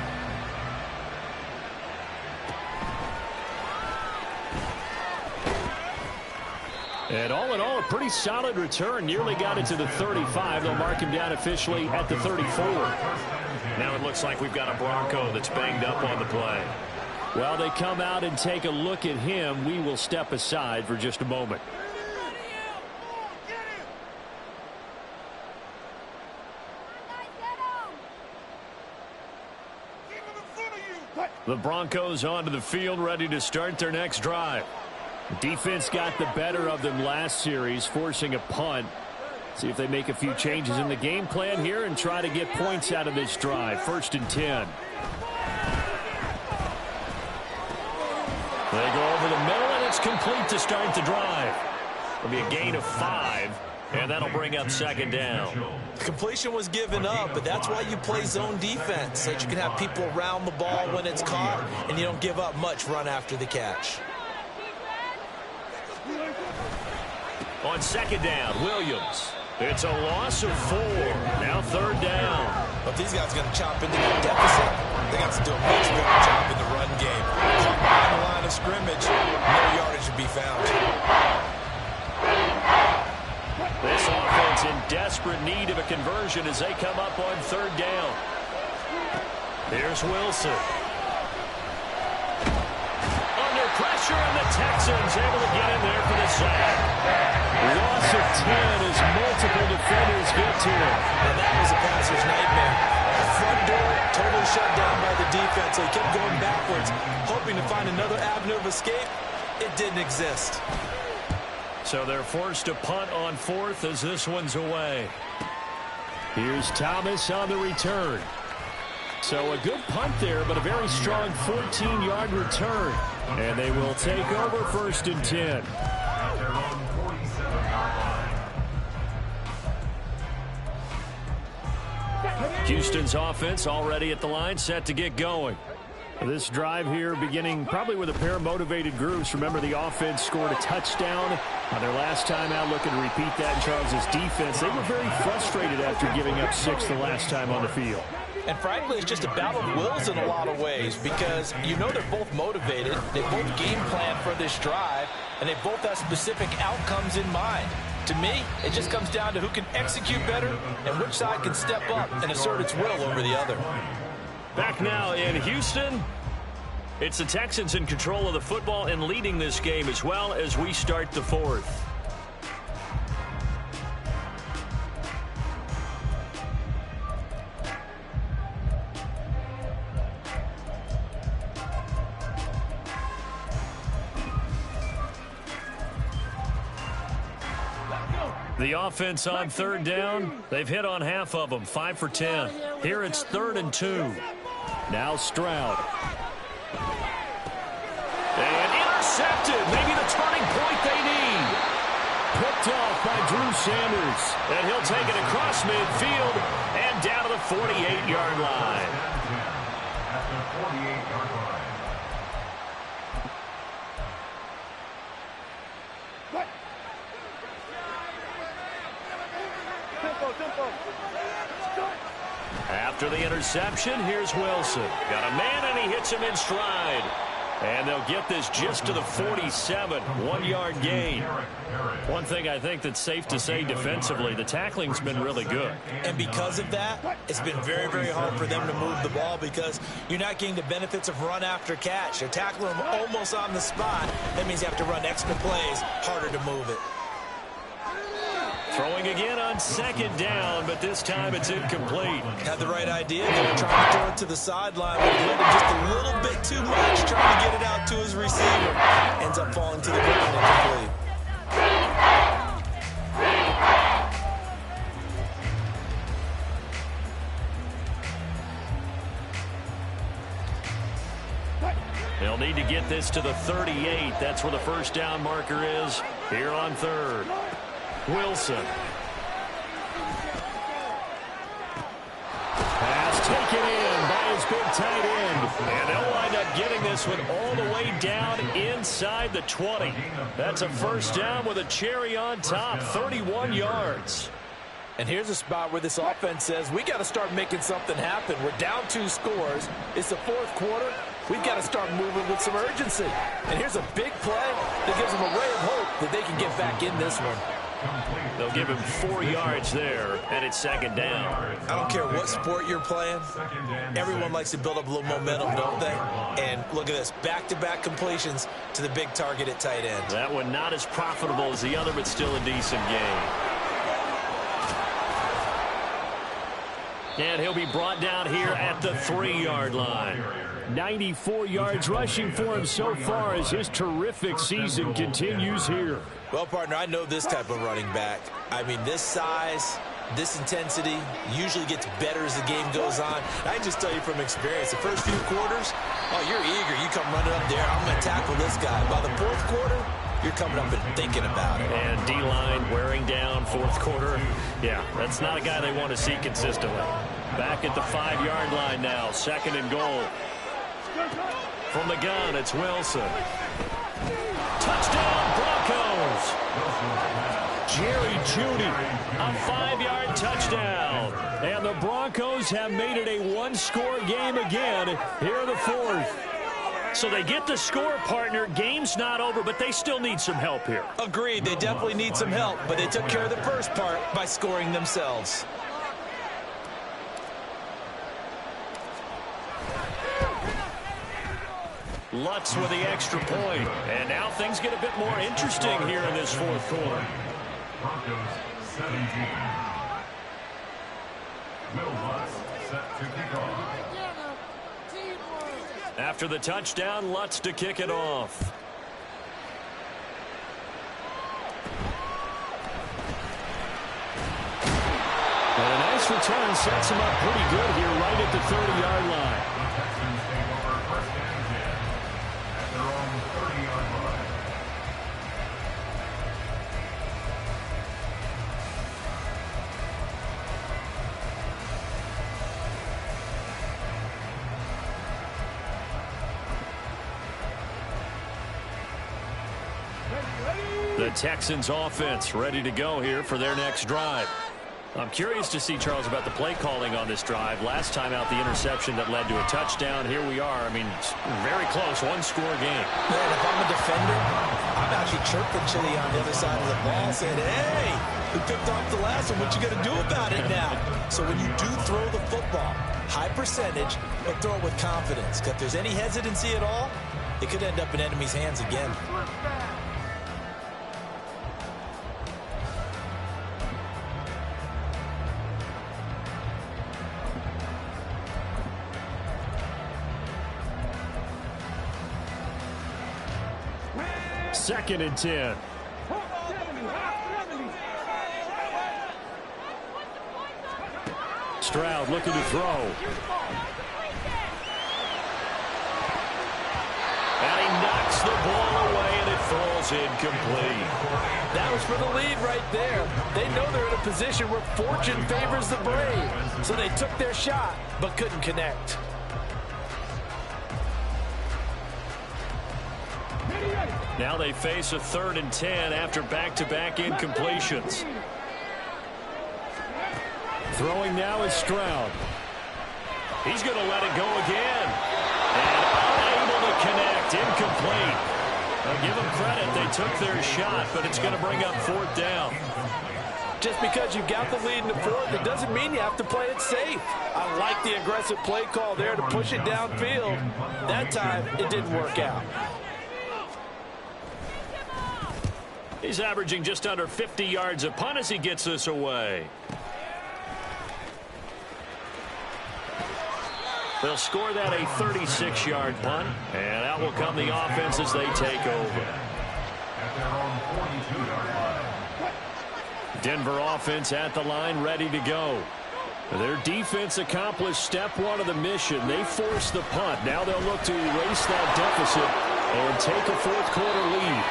And all in all, a pretty solid return. Nearly got it to the 35. They'll mark him down officially at the 34. Now it looks like we've got a Bronco that's banged up on the play. Well, they come out and take a look at him. We will step aside for just a moment. The Broncos onto the field, ready to start their next drive. Defense got the better of them last series, forcing a punt. See if they make a few changes in the game plan here and try to get points out of this drive. 1st and 10. They go over the middle, and it's complete to start the drive. It'll be a gain of 5, and that'll bring up 2nd down. Completion was given up, but that's why you play zone defense, so that you can have people around the ball when it's caught, and you don't give up much run after the catch. On 2nd down, Williams. It's a loss of 4. Now 3rd down. But if these guys are going to chop into that deficit, they got to do a much better job in the run game. Caught behind the line of scrimmage, no yardage to be found. This offense in desperate need of a conversion as they come up on 3rd down. Here's Wilson. Under pressure, and the Texans able to get in there for the sack. Loss of 10 as multiple defenders get to him. And that was a passer's nightmare. The front door totally shut down by the defense, so he kept going backwards, hoping to find another avenue of escape. It didn't exist. So they're forced to punt on 4th as this one's away. Here's Thomas on the return. So a good punt there, but a very strong 14-yard return. And they will take over 1st and 10. At their own 47-yard line. Houston's offense already at the line, set to get going. This drive here beginning probably with a pair of motivated groups. Remember, the offense scored a touchdown on their last time out, looking to repeat that in Charles' defense. They were very frustrated after giving up 6 the last time on the field. And frankly, it's just a battle of wills in a lot of ways because you know they're both motivated. They both game plan for this drive, and they both have specific outcomes in mind. To me, it just comes down to who can execute better and which side can step up and assert its will over the other. Back now in Houston, it's the Texans in control of the football and leading this game as well as we start the 4th. The offense on 3rd down, they've hit on half of them, 5 for 10. Here it's 3rd and 2. Now Stroud. And intercepted, maybe the turning point they need. Picked off by Drew Sanders. And he'll take it across midfield and down to the 48-yard line. At the 48-yard line. After the interception, here's Wilson. Got a man, and he hits him in stride. And they'll get this just to the 47, 1-yard gain. One thing I think that's safe to say defensively, the tackling's been really good. And because of that, it's been very, very hard for them to move the ball because you're not getting the benefits of run after catch. They're tackling them almost on the spot. That means you have to run extra plays, harder to move it. Throwing again on 2nd down, but this time it's incomplete. Had the right idea. They were trying to throw it to the sideline, but he let it just a little bit too much, trying to get it out to his receiver. Ends up falling to the ground incomplete. They'll need to get this to the 38. That's where the 1st down marker is here on 3rd. Wilson. Pass taken in by his big tight end. And they'll wind up getting this one all the way down inside the 20. That's a 1st down with a cherry on top, 31 yards. And here's a spot where this offense says, we got to start making something happen. We're down 2 scores. It's the 4th quarter. We've got to start moving with some urgency. And here's a big play that gives them a ray of hope that they can get back in this one. They'll give him 4 yards there, and it's 2nd down. I don't care what sport you're playing. Everyone likes to build up a little momentum, don't they? And look at this, back-to-back completions to the big target at tight end. That one not as profitable as the other, but still a decent game. And he'll be brought down here at the 3-yard line. 94 yards rushing for him so far as his terrific season continues here. Well, partner, I know this type of running back. I mean, this size, this intensity usually gets better as the game goes on. I can just tell you from experience, the first few quarters, oh, you're eager. You come running up there, I'm going to tackle this guy. By the 4th quarter, you're coming up and thinking about it. And D-line wearing down 4th quarter. Yeah, that's not a guy they want to see consistently. Back at the 5-yard line now, 2nd and goal. From the gun, it's Wilson. Touchdown, Broncos! Jerry Jeudy, A 5-yard touchdown. and the Broncos have made it a 1-score game again here in the 4th. So they get the score, partner. Game's not over, but they still need some help here. Agreed, they definitely need some help, but they took care of the first part by scoring themselves. Lutz with the extra point. And now things get a bit more interesting here in this 4th quarter. Broncos 17. Will Lutz set to kick off. After the touchdown, Lutz to kick it off. And a nice return sets him up pretty good here right at the 30-yard line. The Texans take over first down and 10 at their own 30-yard line. The Texans offense ready to go here for their next drive. I'm curious to see, Charles, about the play calling on this drive. Last time out, the interception that led to a touchdown. Here we are. I mean, very close, one-score game. Yeah, and if I'm a defender, I'm actually chirping Chili on the other side of the ball saying, hey, we picked off the last one. What you going to do about it now? So when you do throw the football, high percentage, but throw it with confidence. Because if there's any hesitancy at all, it could end up in enemy's hands again. Second and 10. Stroud looking to throw. And he knocks the ball away, and it falls incomplete. That was for the lead right there. They know they're in a position where fortune favors the brave. So they took their shot, but couldn't connect. Now they face a 3rd and 10 after back-to-back incompletions. Throwing now is Stroud. He's going to let it go again. And unable to connect. Incomplete. I'll give them credit. They took their shot, but it's going to bring up 4th down. Just because you've got the lead in the 4th, it doesn't mean you have to play it safe. I like the aggressive play call there to push it downfield. That time, it didn't work out. He's averaging just under 50 yards a punt as he gets this away. They'll score that a 36-yard punt, and out will come the offense as they take over. At their own 42-yard line. Denver offense at the line, ready to go. Their defense accomplished step 1 of the mission. They forced the punt. Now they'll look to erase that deficit and take a 4th quarter lead.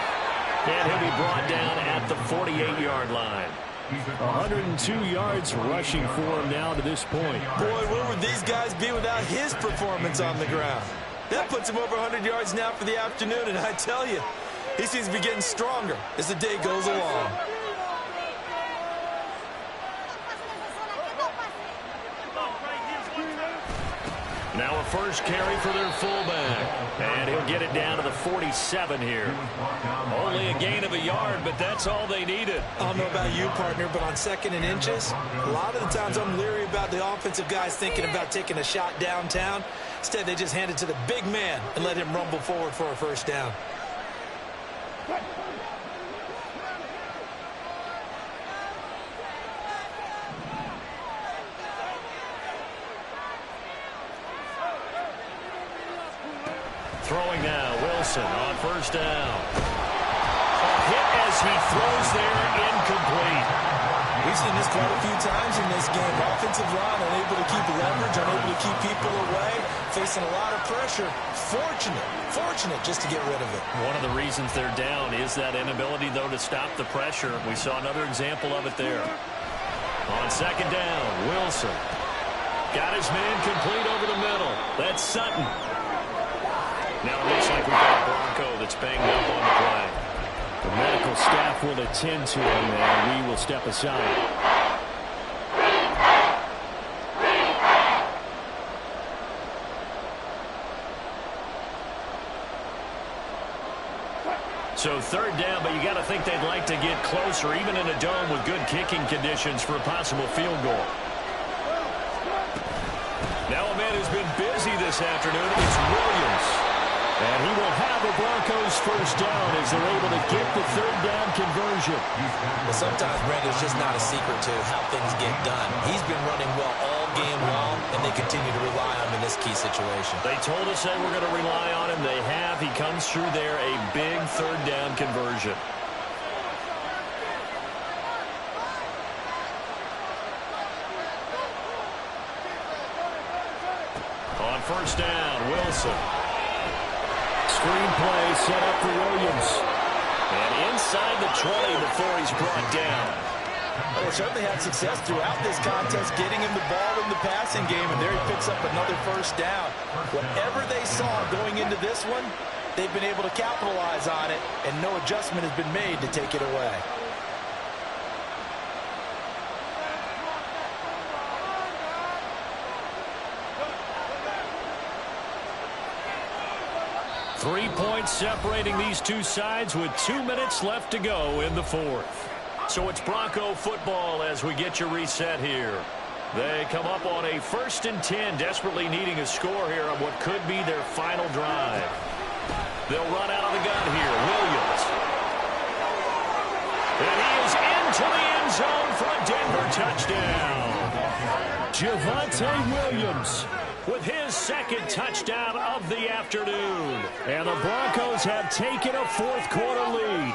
And he'll be brought down at the 48-yard line. 102 yards rushing for him now to this point. Boy, where would these guys be without his performance on the ground? That puts him over 100 yards now for the afternoon, and I tell you, he seems to be getting stronger as the day goes along. Now a first carry for their fullback. And he'll get it down to the 47 here. Only a gain of a yard, but that's all they needed. I don't know about you, partner, but on 2nd and inches, a lot of the times I'm leery about the offensive guys thinking about taking a shot downtown. Instead, they just hand it to the big man and let him rumble forward for a first down. Throwing now, Wilson on first down. A hit as he throws there, incomplete. We've seen this quite a few times in this game. Offensive line unable to keep leverage, unable to keep people away, facing a lot of pressure. Fortunate just to get rid of it. One of the reasons they're down is that inability, though, to stop the pressure. We saw another example of it there. On 2nd down, Wilson got his man complete over the middle. That's Sutton. Now it looks like we've got a Bronco that's banged up on the play. The medical staff will attend to him, and we will step aside. So 3rd down, but you got to think they'd like to get closer, even in a dome with good kicking conditions for a possible field goal. Now a man who's been busy this afternoon is Williams. And he will have the Broncos first down as they're able to get the 3rd down conversion. Well, sometimes, Brandon, it's just not a secret to how things get done. He's been running well all game long, and they continue to rely on him in this key situation. They told us they were going to rely on him. They have. He comes through there, a big 3rd down conversion. on first down, Wilson. Screen play set up for Williams. And inside the 20 before he's brought down. Well, they certainly had success throughout this contest getting him the ball in the passing game, and there he picks up another first down. Whatever they saw going into this one, they've been able to capitalize on it, and no adjustment has been made to take it away. Three points separating these two sides with 2 minutes left to go in the fourth. So it's Bronco football as we get your reset here. They come up on a 1st and 10, desperately needing a score here on what could be their final drive. They'll run out of the gun here. Williams. And he is into the end zone for a Denver touchdown. Javonte Williams with his second touchdown of the afternoon. And the Broncos have taken a fourth-quarter lead.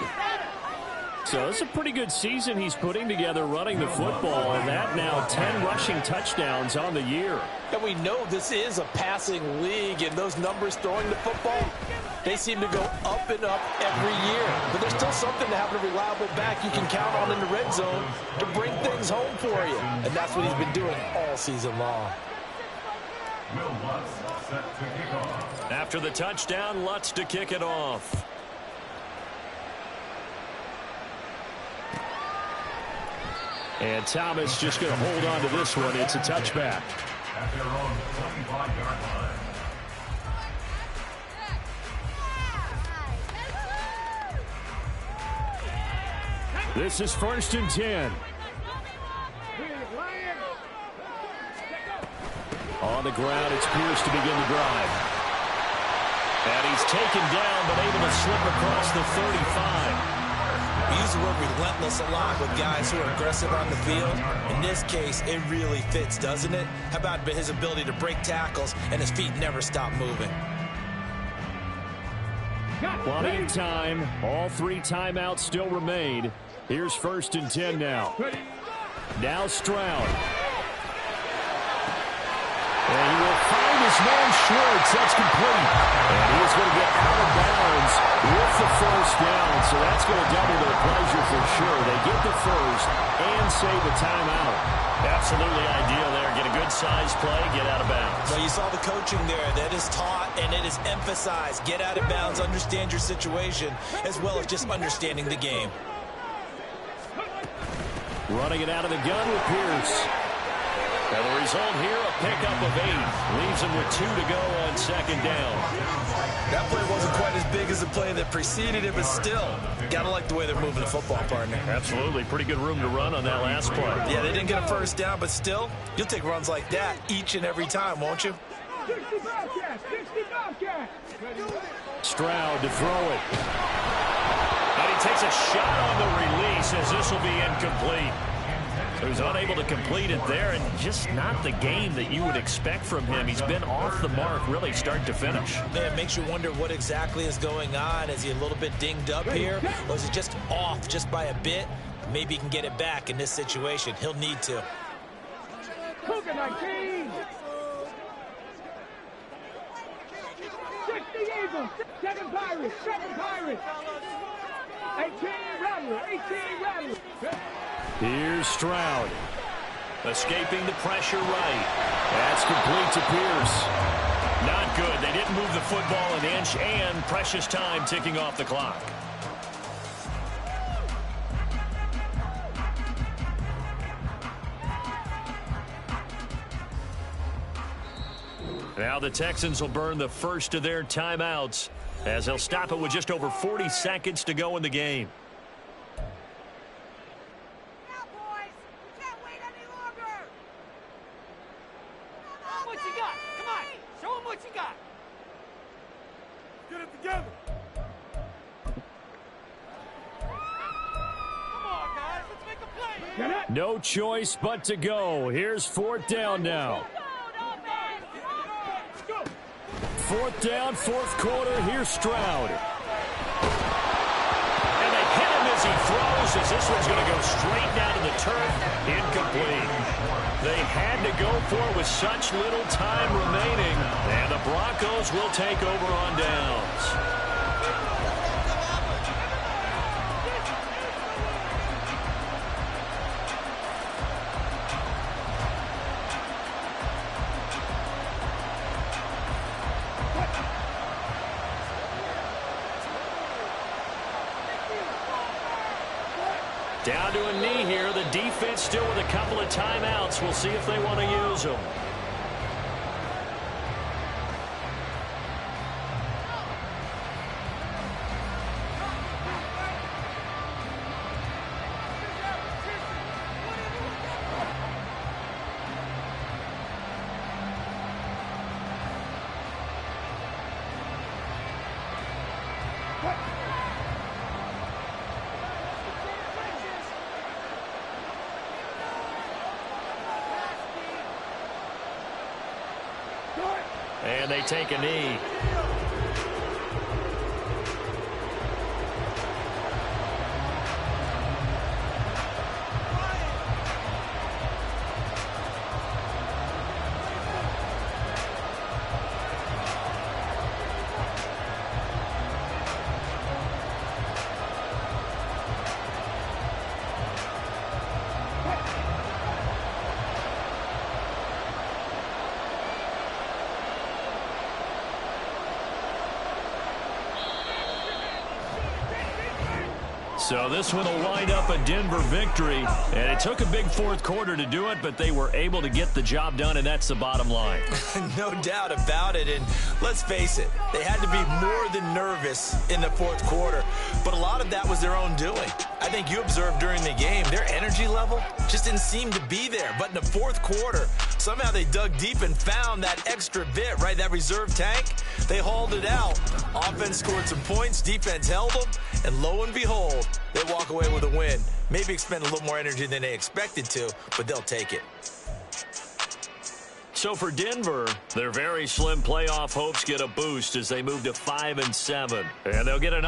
So it's a pretty good season he's putting together running the football, and that now 10 rushing touchdowns on the year. And we know this is a passing league, and those numbers throwing the football, they seem to go up and up every year. But there's still something to having a reliable back you can count on in the red zone to bring things home for you. And that's what he's been doing all season long. Will Lutz set to kick off. After the touchdown, Lutz to kick it off. And Thomas just going to hold on to this one. It's a touchback. At their own 25-yard line. This is 1st and 10. On the ground, it's Pierce to begin the drive. And he's taken down, but able to slip across the 35. We use the word relentless a lot with guys who are aggressive on the field. In this case, it really fits, doesn't it? How about his ability to break tackles and his feet never stop moving? Plenty of time. All 3 timeouts still remain. Here's 1st and 10 now. Now Stroud. And he will find his man Schwartz. That's complete. And he is going to get out of bounds with the first down. So that's going to double their pleasure for sure. They get the first and save a timeout. Absolutely ideal there. Get a good size play, get out of bounds. Well, you saw the coaching there. That is taught and it is emphasized. Get out of bounds, understand your situation, as well as just understanding the game. Running it out of the gun with Pierce. And the result here, a pickup of 8. Leaves him with 2 to go on 2nd down. That play wasn't quite as big as the play that preceded it, but still, gotta like the way they're moving the football, partner. Absolutely. Pretty good room to run on that last play. Yeah, they didn't get a first down, but still, you'll take runs like that each and every time, won't you? Stroud to throw it. And he takes a shot on the release as this will be incomplete. So he's unable to complete it there, and just not the game that you would expect from him. He's been off the mark really start to finish. Man, it makes you wonder what exactly is going on. Is he a little bit dinged up here, or is he just off just by a bit? Maybe he can get it back in this situation. He'll need to. Cougar 19. 60 Eagles, 7 Pirates, 7 Pirates. 18 Rattler, 18 Rattler. Here's Stroud. Escaping the pressure right. That's complete to Pierce. Not good. They didn't move the football an inch, and precious time ticking off the clock. Now the Texans will burn the first of their timeouts as they'll stop it with just over 40 seconds to go in the game. No choice but to go. Here's 4th down now. 4th down, 4th quarter. Here's Stroud. And they hit him as he throws, as this one's going to go straight down to the turf. Incomplete. They had to go for it with such little time remaining. Broncos will take over on downs. Down to a knee here. The defense still with a couple of timeouts. We'll see if they want to use them. And they take a knee. So this one will wind up a Denver victory. And it took a big fourth quarter to do it, but they were able to get the job done, and that's the bottom line. No doubt about it. And let's face it, they had to be more than nervous in the fourth quarter. But a lot of that was their own doing. I think you observed during the game, their energy level just didn't seem to be there. But in the fourth quarter, somehow they dug deep and found that extra bit, right, that reserve tank. They hauled it out. Offense scored some points. Defense held them. And lo and behold, they walk away with a win. Maybe expend a little more energy than they expected to, but they'll take it. So for Denver, their very slim playoff hopes get a boost as they move to 5-7. And they'll get another